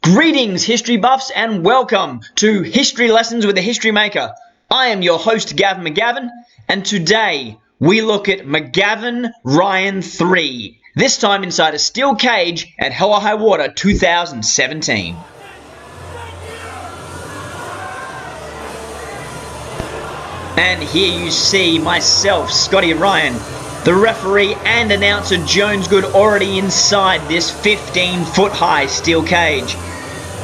Greetings, history buffs, and welcome to History Lessons with the History Maker. I am your host, Gavin McGavin, and today we look at McGavin Ryan 3, this time inside a steel cage at Hell or High Water 2017. And here you see myself, Scotty Ryan, the referee and announcer Jones Good already inside this 15-foot high steel cage.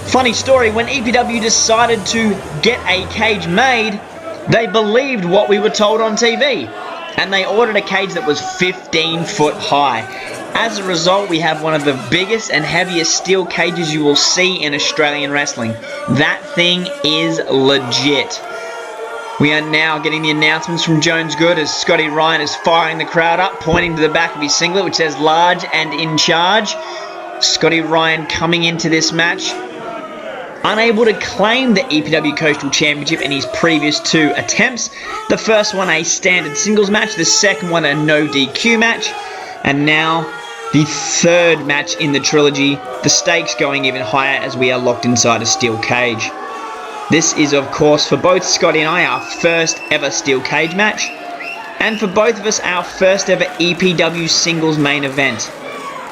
Funny story, when EPW decided to get a cage made, they believed what we were told on TV, and they ordered a cage that was 15 foot high. As a result, we have one of the biggest and heaviest steel cages you will see in Australian wrestling. That thing is legit. We are now getting the announcements from Jones Good as Scotty Ryan is firing the crowd up, pointing to the back of his singlet which says large and in charge. Scotty Ryan coming into this match unable to claim the EPW Coastal Championship in his previous two attempts. The first one a standard singles match, the second one a no DQ match, and now the third match in the trilogy, the stakes going even higher as we are locked inside a steel cage. This is, of course, for both Scotty and I, our first ever steel cage match, and for both of us, our first ever EPW singles main event.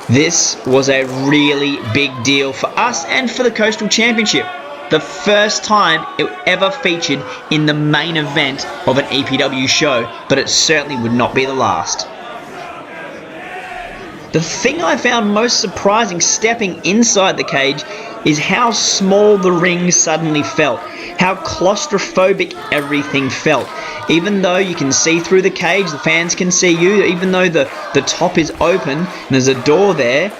This was a really big deal for us and for the Coastal Championship. The first time it ever featured in the main event of an EPW show, but it certainly would not be the last. The thing I found most surprising stepping inside the cage is how small the ring suddenly felt, how claustrophobic everything felt. Even though you can see through the cage, the fans can see you, even though the top is open and there's a door there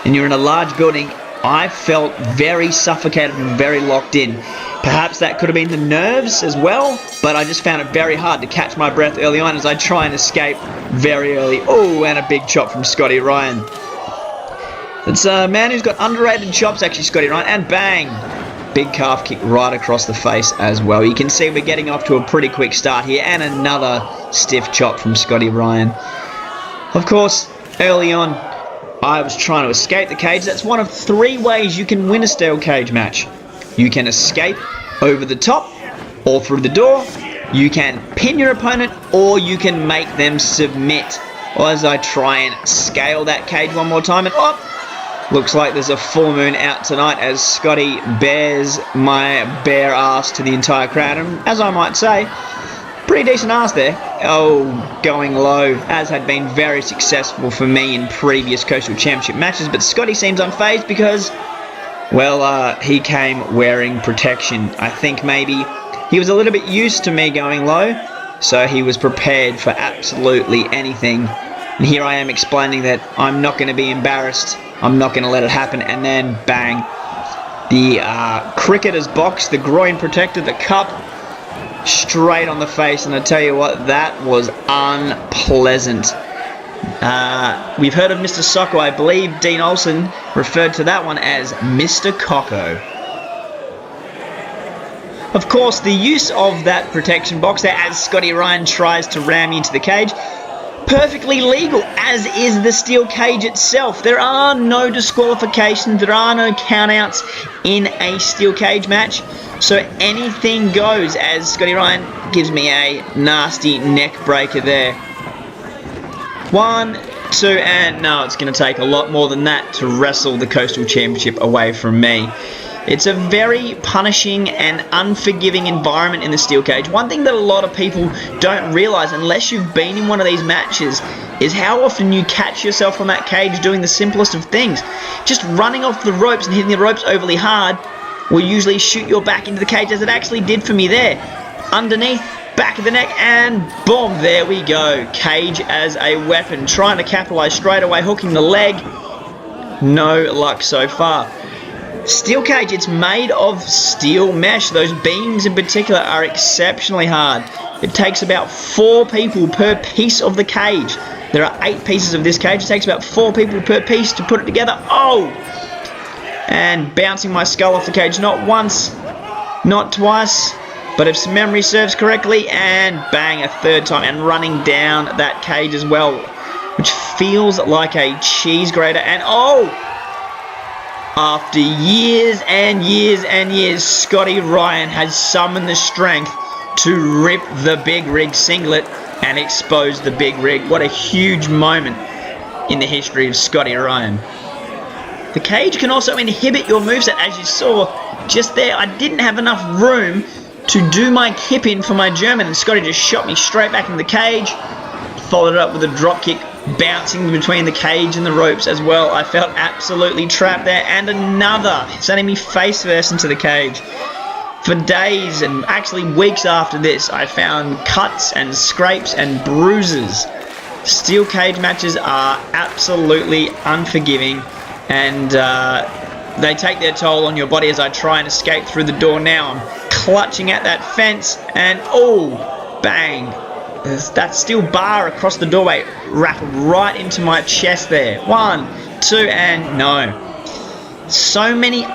and you're in a large building, I felt very suffocated and very locked in. Perhaps that could have been the nerves as well, but I just found it very hard to catch my breath early on as I try and escape very early. Oh, and a big chop from Scotty Ryan. It's a man who's got underrated chops, actually, Scotty Ryan, and bang! Big calf kick right across the face as well. You can see we're getting off to a pretty quick start here, and another stiff chop from Scotty Ryan. Of course, early on, I was trying to escape the cage. That's one of three ways you can win a steel cage match. You can escape over the top or through the door. You can pin your opponent, or you can make them submit. Well, as I try and scale that cage one more time, and looks like there's a full moon out tonight as Scotty bears my bare ass to the entire crowd. And as I might say, pretty decent ass there. Oh, going low, as had been very successful for me in previous Coastal Championship matches. But Scotty seems unfazed because, well, he came wearing protection. I think maybe he was a little bit used to me going low, so he was prepared for absolutely anything. And here I am explaining that I'm not going to be embarrassed. I'm not going to let it happen. And then, bang. The cricketer's box, the groin protector, the cup, straight on the face. And I tell you what, that was unpleasant. We've heard of Mr. Socko. I believe Dean Olsen referred to that one as Mr. Cocko. Of course, the use of that protection box there as Scotty Ryan tries to ram into the cage, perfectly legal, as is the steel cage itself. There are no disqualifications, there are no countouts in a steel cage match, so anything goes, as Scotty Ryan gives me a nasty neck breaker there. 1, 2, and no, it's going to take a lot more than that to wrestle the Coastal Championship away from me. It's a very punishing and unforgiving environment in the steel cage. One thing that a lot of people don't realise, unless you've been in one of these matches, is how often you catch yourself on that cage doing the simplest of things. Just running off the ropes and hitting the ropes overly hard will usually shoot your back into the cage, as it actually did for me there. Underneath, back of the neck, and boom, there we go. Cage as a weapon. Trying to capitalise straight away, hooking the leg. No luck so far. Steel cage, it's made of steel mesh. Those beams in particular are exceptionally hard. It takes about 4 people per piece of the cage. There are 8 pieces of this cage. It takes about 4 people per piece to put it together. Oh! And bouncing my skull off the cage, not once, not twice, but if memory serves correctly, and bang, a third time, and running down that cage as well, which feels like a cheese grater. And oh! After years and years and years, Scotty Ryan has summoned the strength to rip the big rig singlet and expose the big rig. What a huge moment in the history of Scotty Ryan. The cage can also inhibit your moveset, as you saw just there. I didn't have enough room to do my kip in for my German, and Scotty just shot me straight back in the cage. Followed it up with a drop kick, bouncing between the cage and the ropes as well. I felt absolutely trapped there, and another, sending me face first into the cage. For days and actually weeks after this, I found cuts and scrapes and bruises. Steel cage matches are absolutely unforgiving, and they take their toll on your body. As I try and escape through the door now, I'm clutching at that fence, and oh, bang. That steel bar across the doorway rattled right into my chest there. 1, 2, and no. So many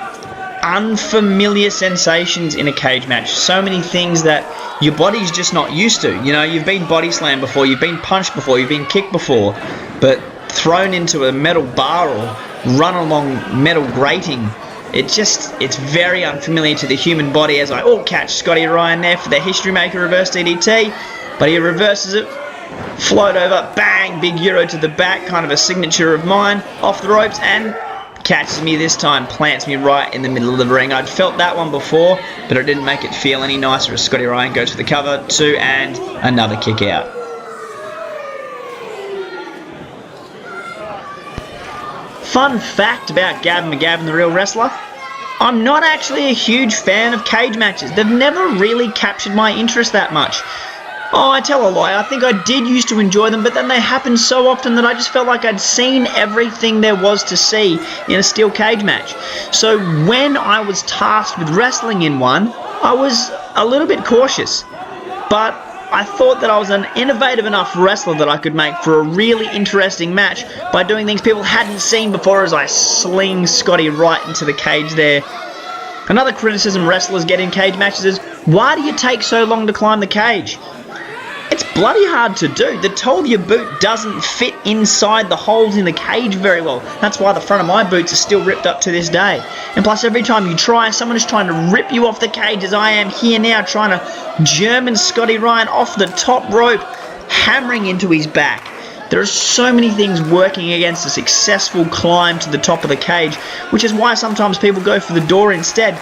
unfamiliar sensations in a cage match. So many things that your body's just not used to. You know, you've been body slammed before, you've been punched before, you've been kicked before, but thrown into a metal bar or run along metal grating, it's very unfamiliar to the human body. As I catch Scotty Ryan there for the History Maker reverse DDT, but he reverses it, float over, bang, big Euro to the back, kind of a signature of mine, off the ropes, and catches me this time, plants me right in the middle of the ring. I'd felt that one before, but it didn't make it feel any nicer as Scotty Ryan goes for the cover, 2, and another kick out. Fun fact about Gavin McGavin, the real wrestler: I'm not actually a huge fan of cage matches. They've never really captured my interest that much. Oh, I tell a lie, I think I did used to enjoy them, but then they happened so often that I just felt like I'd seen everything there was to see in a steel cage match. So when I was tasked with wrestling in one, I was a little bit cautious. But I thought that I was an innovative enough wrestler that I could make for a really interesting match by doing things people hadn't seen before, as I sling Scotty right into the cage there. Another criticism wrestlers get in cage matches is, why do you take so long to climb the cage? It's bloody hard to do. The toe of your boot doesn't fit inside the holes in the cage very well. That's why the front of my boots are still ripped up to this day. And plus, every time you try, someone is trying to rip you off the cage, as I am here now, trying to German Scotty Ryan off the top rope, hammering into his back. There are so many things working against a successful climb to the top of the cage, which is why sometimes people go for the door instead.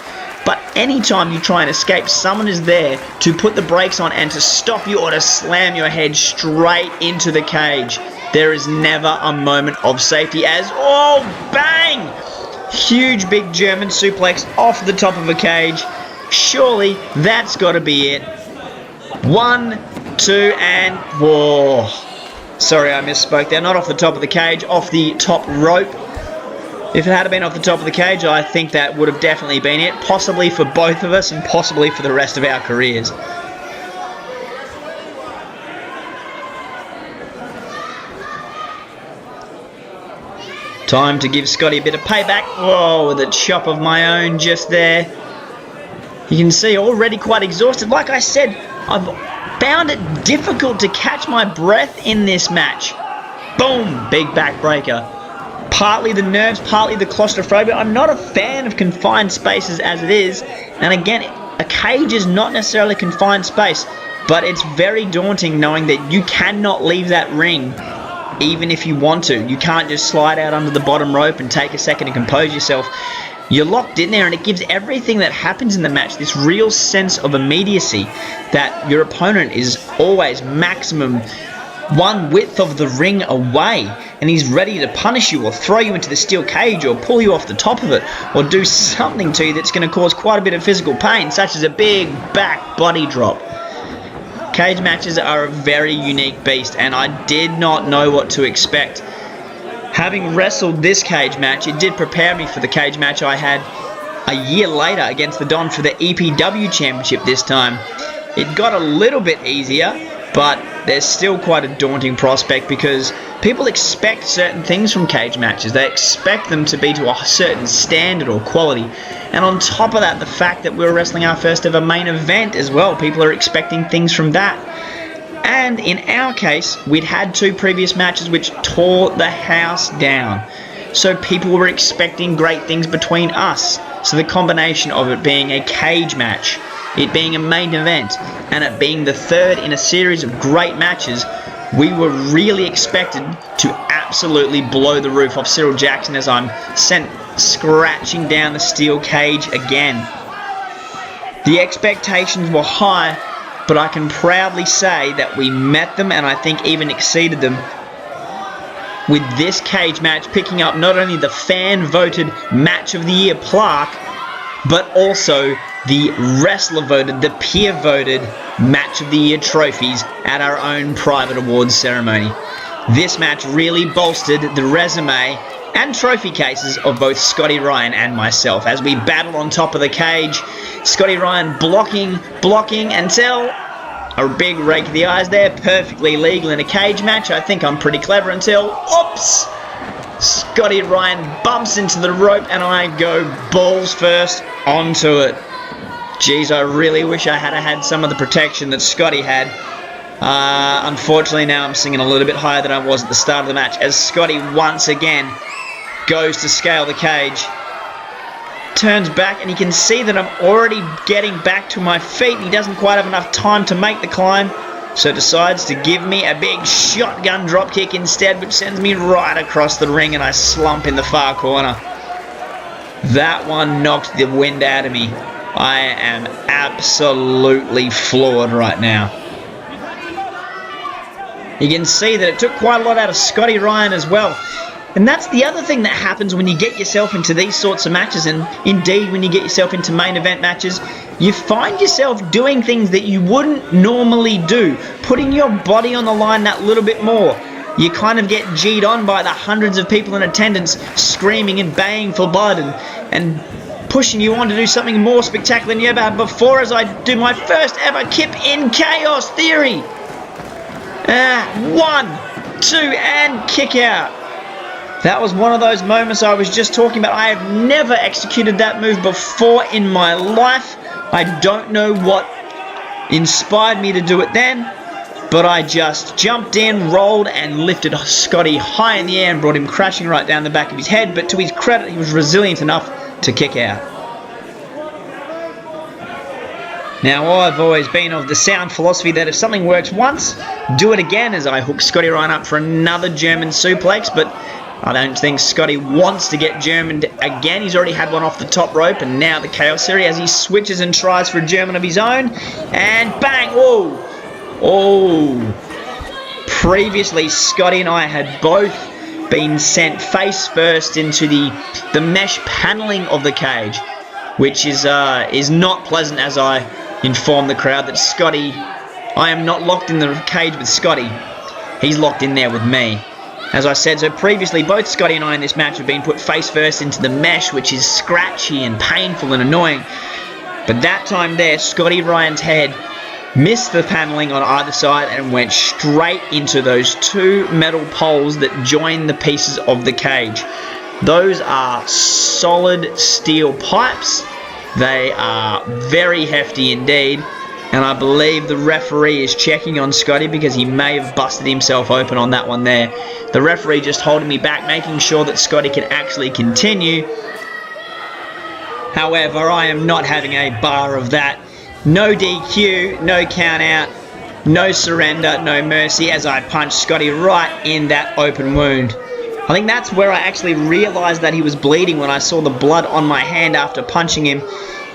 But anytime you try and escape, someone is there to put the brakes on and to stop you or to slam your head straight into the cage. There is never a moment of safety, as, oh, bang! Huge big German suplex off the top of a cage. Surely that's got to be it. 1, 2, and whoa. Sorry, I misspoke there. Not off the top of the cage, off the top rope. If it had been off the top of the cage, I think that would have definitely been it, possibly for both of us and possibly for the rest of our careers. Time to give Scotty a bit of payback. Whoa, with a chop of my own just there. You can see already quite exhausted. Like I said, I've found it difficult to catch my breath in this match. Boom, big backbreaker. Partly the nerves, partly the claustrophobia. I'm not a fan of confined spaces as it is. And again, a cage is not necessarily confined space, but it's very daunting knowing that you cannot leave that ring even if you want to. You can't just slide out under the bottom rope and take a second to compose yourself. You're locked in there, and it gives everything that happens in the match this real sense of immediacy, that your opponent is always maximum one width of the ring away, and he's ready to punish you or throw you into the steel cage or pull you off the top of it or do something to you that's going to cause quite a bit of physical pain, such as a big back body drop. Cage matches are a very unique beast, and I did not know what to expect. Having wrestled this cage match, it did prepare me for the cage match I had a year later against the Don for the EPW Championship this time. It got a little bit easier, but there's still quite a daunting prospect because people expect certain things from cage matches. They expect them to be to a certain standard or quality. And on top of that, the fact that we're wrestling our first ever main event as well, people are expecting things from that. And in our case, we'd had 2 previous matches which tore the house down. so people were expecting great things between us. So the combination of it being a cage match, it being a main event, and it being the third in a series of great matches, we were really expected to absolutely blow the roof off Cyril Jackson as I'm sent scratching down the steel cage again. The expectations were high, but I can proudly say that we met them, and I think even exceeded them, with this cage match picking up not only the fan-voted Match of the Year plaque, but also the wrestler-voted, the peer-voted Match of the Year trophies at our own private awards ceremony. This match really bolstered the resume and trophy cases of both Scotty Ryan and myself as we battled on top of the cage. Scotty Ryan blocking until a big rake of the eyes there, perfectly legal in a cage match. I think I'm pretty clever until, oops! Scotty Ryan bumps into the rope and I go balls first onto it. Geez, I really wish I had some of the protection that Scotty had. Unfortunately, now I'm singing a little bit higher than I was at the start of the match as Scotty once again goes to scale the cage. Turns back and you can see that I'm already getting back to my feet. He doesn't quite have enough time to make the climb, so decides to give me a big shotgun dropkick instead, which sends me right across the ring and I slump in the far corner. That one knocked the wind out of me. I am absolutely floored right now. You can see that it took quite a lot out of Scotty Ryan as well. And that's the other thing that happens when you get yourself into these sorts of matches, and indeed when you get yourself into main event matches, you find yourself doing things that you wouldn't normally do, putting your body on the line that little bit more. You kind of get G'd on by the hundreds of people in attendance screaming and baying for blood and pushing you on to do something more spectacular than you ever had before as I do my first ever kip in Chaos Theory. 1, 2, and kick out. That was one of those moments I was just talking about. I have never executed that move before in my life. I don't know what inspired me to do it then, but I just jumped in, rolled, and lifted Scotty high in the air and brought him crashing right down the back of his head. But to his credit, he was resilient enough to kick out. Now, I've always been of the sound philosophy that if something works once, do it again, as I hook Scotty Ryan up for another German suplex, but I don't think Scotty wants to get Germaned again. He's already had one off the top rope, and now the Chaos Theory as he switches and tries for a German of his own. And bang! Oh! Previously, Scotty and I had both been sent face first into the mesh paneling of the cage, which is not pleasant, as I inform the crowd that Scotty, I am not locked in the cage with Scotty. He's locked in there with me. As I said, so previously both Scotty and I in this match have been put face first into the mesh, which is scratchy and painful and annoying. But that time there, Scotty Ryan's head missed the paneling on either side and went straight into those two metal poles that join the pieces of the cage. Those are solid steel pipes. They are very hefty indeed. And I believe the referee is checking on Scotty because he may have busted himself open on that one there. The referee just holding me back, making sure that Scotty can actually continue. However, I am not having a bar of that. No DQ, no count out, no surrender, no mercy as I punch Scotty right in that open wound. I think that's where I actually realized that he was bleeding, when I saw the blood on my hand after punching him.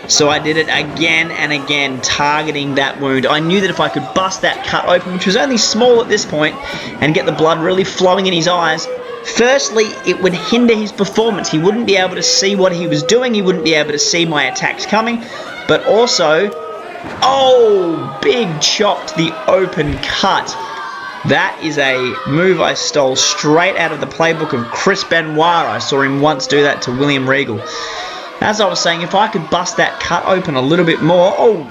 So I did it again and again, targeting that wound. I knew that if I could bust that cut open, which was only small at this point, and get the blood really flowing in his eyes, firstly, it would hinder his performance. He wouldn't be able to see what he was doing. He wouldn't be able to see my attacks coming. But also, oh, big chop to the open cut. That is a move I stole straight out of the playbook of Chris Benoit. I saw him once do that to William Regal. As I was saying, if I could bust that cut open a little bit more,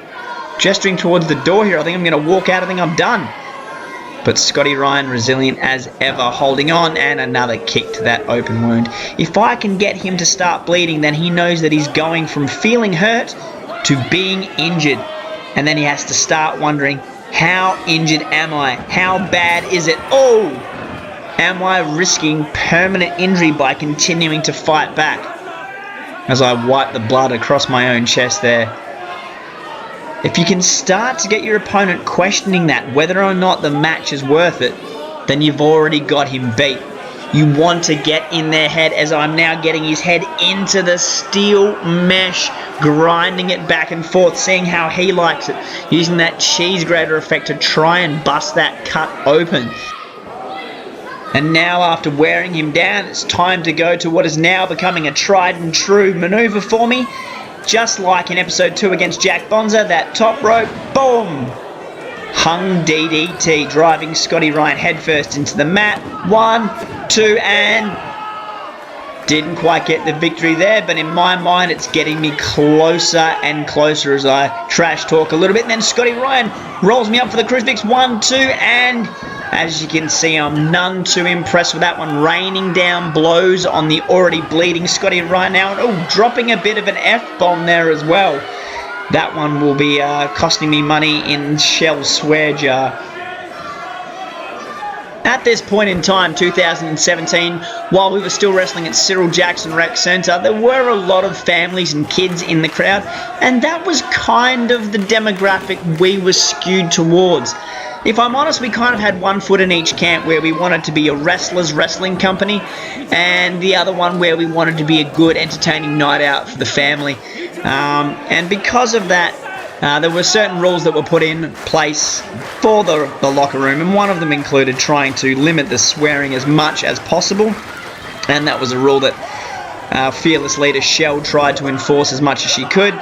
gesturing towards the door here, I think I'm going to walk out, I think I'm done. But Scotty Ryan, resilient as ever, holding on, and another kick to that open wound. If I can get him to start bleeding, then he knows that he's going from feeling hurt to being injured. And then he has to start wondering, how injured am I? How bad is it? Oh! Am I risking permanent injury by continuing to fight back? As I wipe the blood across my own chest there. If you can start to get your opponent questioning that, whether or not the match is worth it, then you've already got him beat. You want to get in their head, as I'm now getting his head into the steel mesh, grinding it back and forth, seeing how he likes it, using that cheese grater effect to try and bust that cut open. And now, after wearing him down, it's time to go to what is now becoming a tried and true maneuver for me. Just like in episode 2 against Jack Bonza, that top rope, boom! Hung DDT, driving Scotty Ryan headfirst into the mat. 1, 2, and didn't quite get the victory there, but in my mind it's getting me closer and closer as I trash talk a little bit. And then Scotty Ryan rolls me up for the crucifix. 1, 2, and as you can see, I'm none too impressed with that one. Raining down blows on the already bleeding Scotty Ryan now. And dropping a bit of an F-bomb there as well. That one will be costing me money in Shell Swear Jar. At this point in time, 2017, while we were still wrestling at Cyril Jackson Rec Centre, there were a lot of families and kids in the crowd, and that was kind of the demographic we were skewed towards. If I'm honest, we kind of had one foot in each camp, where we wanted to be a wrestler's wrestling company, and the other one where we wanted to be a good, entertaining night out for the family. And because of that, there were certain rules that were put in place for the locker room, and one of them included trying to limit the swearing as much as possible. And that was a rule that fearless leader Shell tried to enforce as much as she could.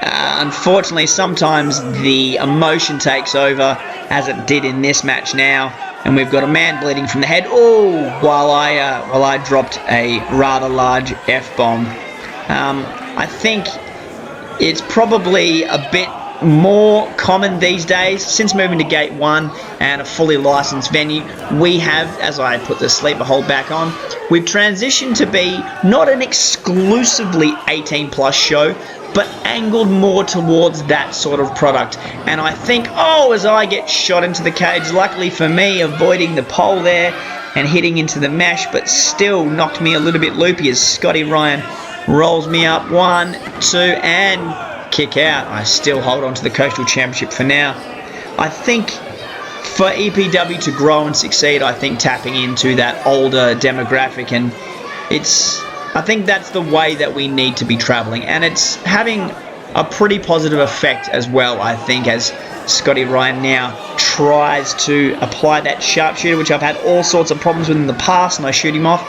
Unfortunately, sometimes the emotion takes over, as it did in this match now, and we've got a man bleeding from the head. Oh, while I dropped a rather large F-bomb. I think it's probably a bit more common these days. Since moving to Gate 1 and a fully licensed venue, we have, as I put the sleeper hold back on, we've transitioned to be not an exclusively 18 plus show, but angled more towards that sort of product. And I think, as I get shot into the cage, luckily for me, avoiding the pole there and hitting into the mesh, but still knocked me a little bit loopy as Scotty Ryan rolls me up. 1, 2, and kick out. I still hold on to the Coastal Championship for now. I think for EPW to grow and succeed, I think tapping into that older demographic, and I think that's the way that we need to be traveling, and it's having a pretty positive effect as well, I think, as Scotty Ryan now tries to apply that sharpshooter, which I've had all sorts of problems with in the past, and I shoot him off.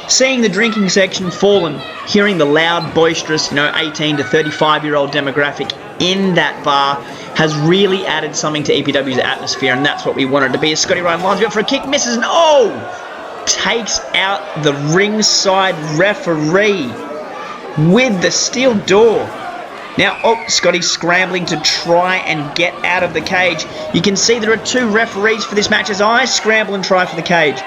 Seeing the drinking section fall and hearing the loud, boisterous, 18 to 35-year-old demographic in that bar has really added something to EPW's atmosphere, and that's what we wanted to be. As Scotty Ryan lines me up for a kick, misses, and takes out the ringside referee with the steel door. Now, Scotty's scrambling to try and get out of the cage. You can see there are 2 referees for this match as I scramble and try for the cage.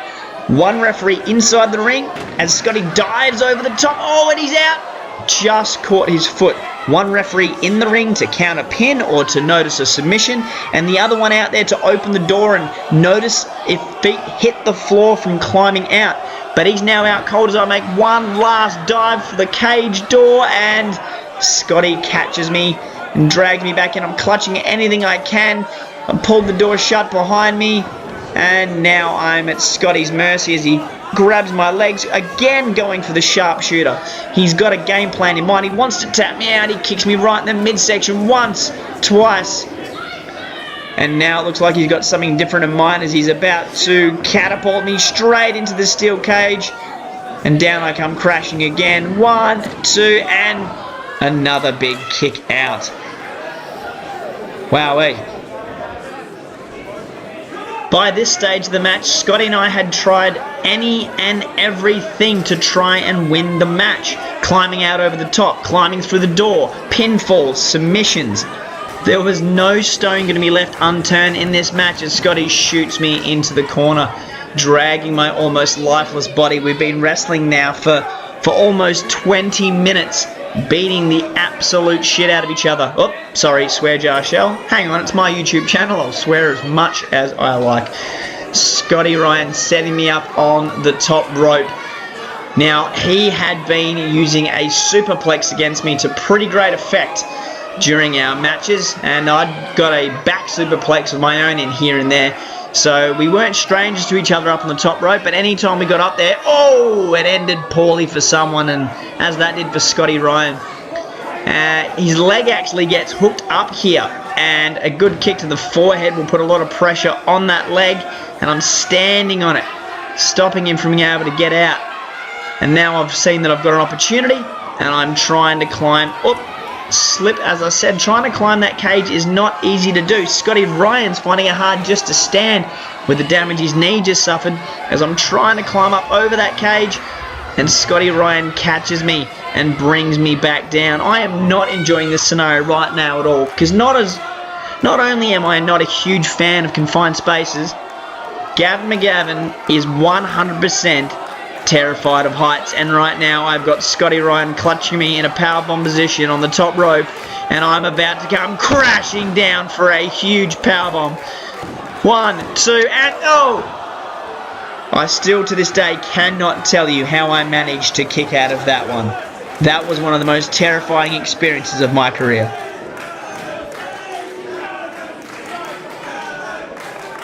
One referee inside the ring as Scotty dives over the top. And he's out. Just caught his foot. One referee in the ring to count a pin or to notice a submission, and the other one out there to open the door and notice if feet hit the floor from climbing out. But he's now out cold as I make one last dive for the cage door, and Scotty catches me and drags me back in. I'm clutching at anything I can. I pulled the door shut behind me, and now I'm at Scotty's mercy as he grabs my legs, again going for the sharpshooter. He's got a game plan in mind. He wants to tap me out. He kicks me right in the midsection once, twice. And now it looks like he's got something different in mind as he's about to catapult me straight into the steel cage. And down I come crashing again. 1, 2, and another big kick out. Wowee. By this stage of the match, Scotty and I had tried any and everything to try and win the match. Climbing out over the top, climbing through the door, pinfalls, submissions. There was no stone going to be left unturned in this match as Scotty shoots me into the corner, dragging my almost lifeless body. We've been wrestling now for almost 20 minutes, beating the absolute shit out of each other. Sorry, swear jar shell. Hang on, it's my YouTube channel. I'll swear as much as I like. Scotty Ryan setting me up on the top rope. Now, he had been using a superplex against me to pretty great effect during our matches, and I'd got a back superplex of my own in here and there. So we weren't strangers to each other up on the top rope, but anytime we got up there, it ended poorly for someone, and as that did for Scotty Ryan. His leg actually gets hooked up here, and a good kick to the forehead will put a lot of pressure on that leg, and I'm standing on it, stopping him from being able to get out. And now I've seen that I've got an opportunity, and I'm trying to climb up. Slip, as I said, trying to climb that cage is not easy to do. Scotty Ryan's finding it hard just to stand with the damage his knee just suffered, as I'm trying to climb up over that cage, and Scotty Ryan catches me and brings me back down. I am not enjoying this scenario right now at all, because not only am I not a huge fan of confined spaces, Gavin McGavin is 100% terrified of heights, and right now I've got Scotty Ryan clutching me in a powerbomb position on the top rope, and I'm about to come crashing down for a huge powerbomb. 1, 2, and I still to this day cannot tell you how I managed to kick out of that one. That was one of the most terrifying experiences of my career.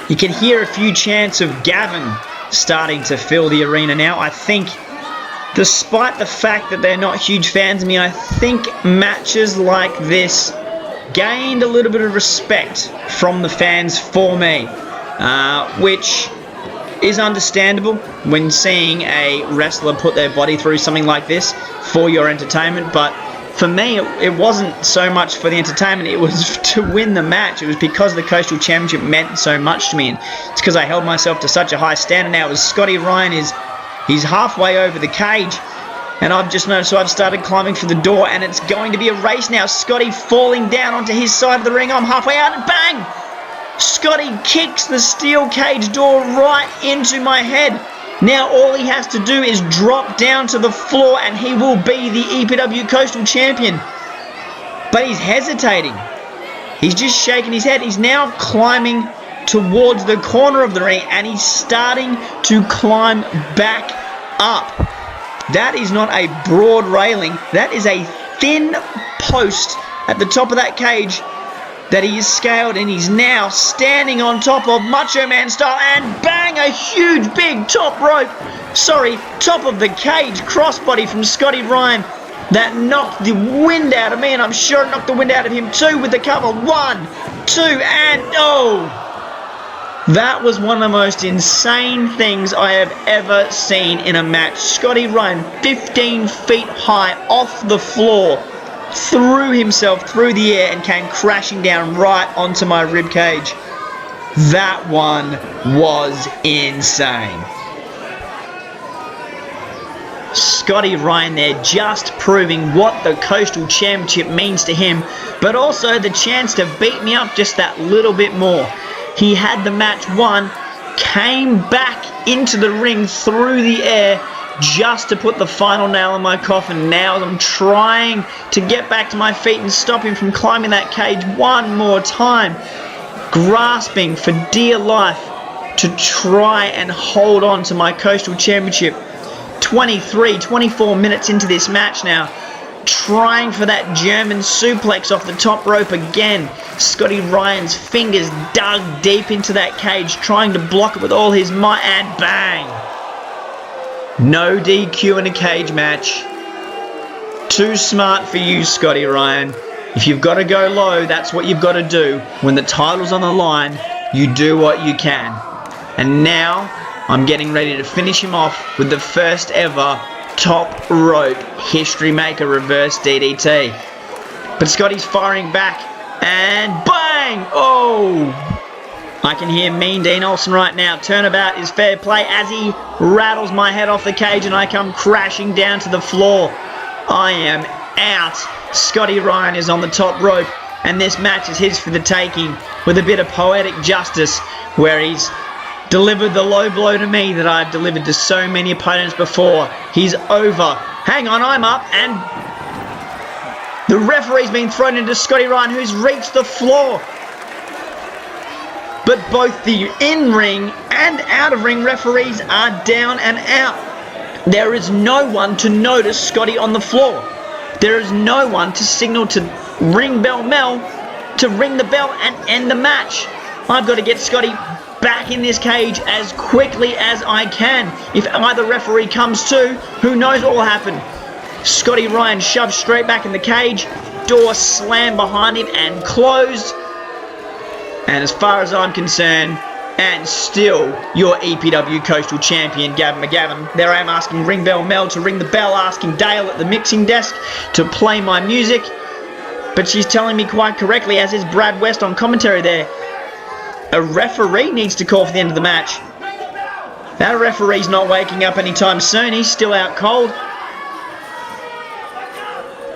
You can hear a few chants of Gavin starting to fill the arena now. I think, despite the fact that they're not huge fans of me, I think matches like this gained a little bit of respect from the fans for me, which is understandable when seeing a wrestler put their body through something like this for your entertainment. But for me, it wasn't so much for the entertainment, it was to win the match. It was because the Coastal Championship meant so much to me, and it's because I held myself to such a high standard. Now, as Scotty Ryan he's halfway over the cage, and I've just noticed, so I've started climbing for the door, and it's going to be a race now. Scotty falling down onto his side of the ring. I'm halfway out, and bang! Scotty kicks the steel cage door right into my head. Now all he has to do is drop down to the floor, and he will be the EPW Coastal Champion. But he's hesitating. He's just shaking his head. He's now climbing towards the corner of the ring, and he's starting to climb back up. That is not a broad railing. That is a thin post at the top of that cage that he has scaled, and he's now standing on top of Macho Man style, and bang, a huge big top of the cage crossbody from Scotty Ryan that knocked the wind out of me, and I'm sure it knocked the wind out of him too with the cover. 1, 2, and that was one of the most insane things I have ever seen in a match. Scotty Ryan, 15 feet high off the floor, threw himself through the air and came crashing down right onto my rib cage. That one was insane. Scotty Ryan there just proving what the Coastal Championship means to him, but also the chance to beat me up just that little bit more. He had the match won, came back into the ring through the air just to put the final nail in my coffin. Now I'm trying to get back to my feet and stop him from climbing that cage one more time, grasping for dear life to try and hold on to my Coastal Championship. 24 minutes into this match now, trying for that German suplex off the top rope again. Scotty Ryan's fingers dug deep into that cage, trying to block it with all his might, and bang! No DQ in a cage match. Too smart for you, Scotty Ryan. If you've got to go low, that's what you've got to do. When the title's on the line, you do what you can. And now, I'm getting ready to finish him off with the first ever top rope history maker reverse DDT. But Scotty's firing back, and bang! Oh! I can hear Mean Dean Olsen right now. Turnabout is fair play as he rattles my head off the cage and I come crashing down to the floor. I am out. Scotty Ryan is on the top rope, and this match is his for the taking, with a bit of poetic justice where he's delivered the low blow to me that I've delivered to so many opponents before. He's over. Hang on, I'm up, and the referee's been thrown into Scotty Ryan, who's reached the floor. But both the in-ring and out-of-ring referees are down and out. There is no one to notice Scotty on the floor. There is no one to signal to ring the bell and end the match. I've got to get Scotty back in this cage as quickly as I can. If either referee comes to, who knows what will happen. Scotty Ryan shoved straight back in the cage. Door slammed behind him and closed. And as far as I'm concerned, and still your EPW Coastal Champion, Gavin McGavin. There I am asking Ring Bell Mel to ring the bell, asking Dale at the mixing desk to play my music. But she's telling me quite correctly, as is Brad West on commentary there, a referee needs to call for the end of the match. That referee's not waking up anytime soon. He's still out cold.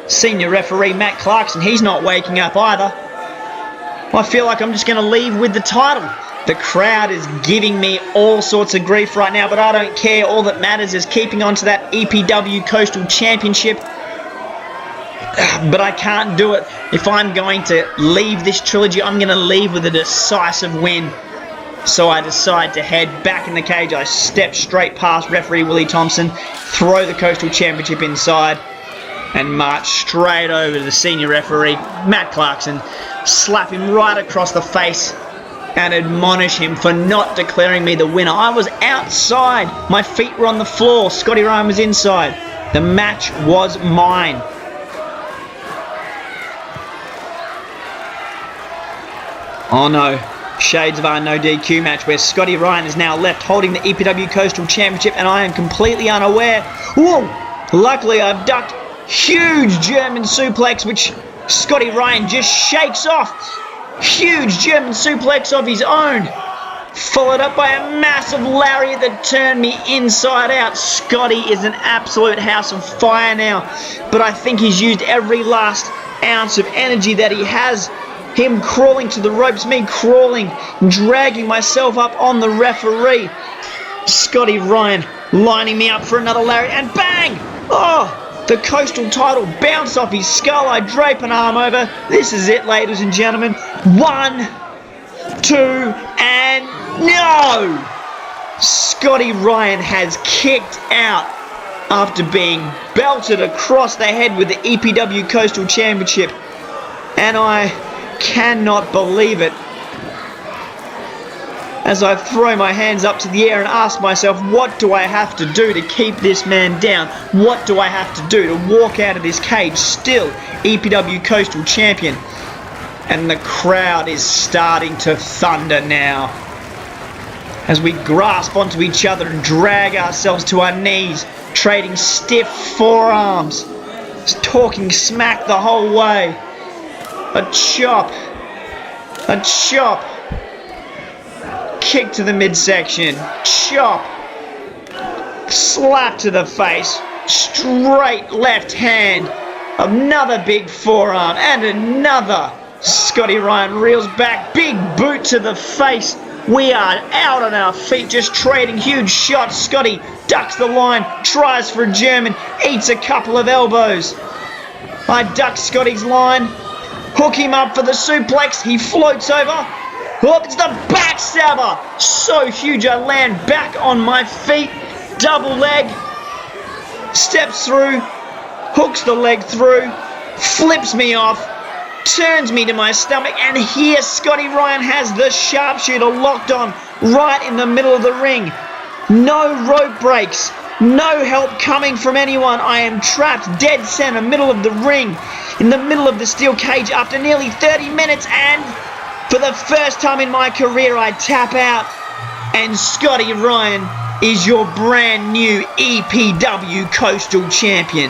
Senior referee Matt Clarkson, he's not waking up either. I feel like I'm just going to leave with the title. The crowd is giving me all sorts of grief right now, but I don't care. All that matters is keeping on to that EPW Coastal Championship. But I can't do it. If I'm going to leave this trilogy, I'm going to leave with a decisive win. So I decide to head back in the cage. I step straight past referee Willie Thompson, throw the Coastal Championship inside, and march straight over to the senior referee, Matt Clarkson, slap him right across the face, and admonish him for not declaring me the winner. I was outside. My feet were on the floor. Scotty Ryan was inside. The match was mine. Oh no. Shades of our no DQ match where Scotty Ryan is now left holding the EPW Coastal Championship and I am completely unaware. Whoa! Luckily I've ducked huge German suplex which Scotty Ryan just shakes off. Huge German suplex of his own, followed up by a massive lariat that turned me inside out. Scotty is an absolute house of fire now, but I think he's used every last ounce of energy that he has. Him crawling to the ropes, me crawling, dragging myself up on the referee. Scotty Ryan lining me up for another lariat, and bang! Oh! The Coastal title bounced off his skull. I drape an arm over. This is it, ladies and gentlemen. 1, 2, and no! Scotty Ryan has kicked out after being belted across the head with the EPW Coastal Championship. And I cannot believe it. As I throw my hands up to the air and ask myself, what do I have to do to keep this man down? What do I have to do to walk out of this cage still EPW Coastal Champion? And the crowd is starting to thunder now. As we grasp onto each other and drag ourselves to our knees, trading stiff forearms, talking smack the whole way. A chop. A chop. Kick to the midsection, chop, slap to the face, straight left hand, another big forearm, and another. Scotty Ryan reels back, big boot to the face. We are out on our feet, just trading huge shots. Scotty ducks the line, tries for a German, eats a couple of elbows. I duck Scotty's line, hook him up for the suplex, he floats over. Oh, it's the backstabber! So huge I land back on my feet. Double leg. Steps through. Hooks the leg through. Flips me off. Turns me to my stomach. And here Scotty Ryan has the sharpshooter locked on right in the middle of the ring. No rope breaks. No help coming from anyone. I am trapped dead center, middle of the ring. In the middle of the steel cage after nearly 30 minutes and... for the first time in my career, I tap out, and Scotty Ryan is your brand new EPW Coastal Champion.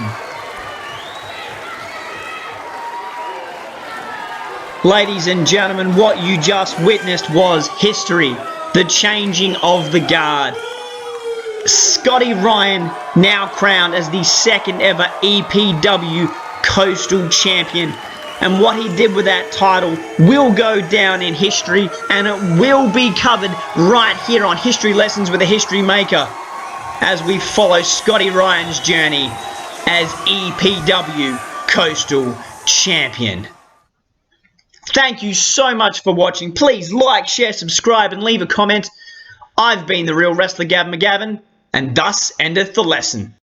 Ladies and gentlemen, what you just witnessed was history, the changing of the guard. Scotty Ryan now crowned as the second ever EPW Coastal Champion. And what he did with that title will go down in history, and it will be covered right here on History Lessons with a History Maker as we follow Scotty Ryan's journey as EPW Coastal Champion. Thank you so much for watching. Please like, share, subscribe, and leave a comment. I've been the real wrestler Gavin McGavin, and thus endeth the lesson.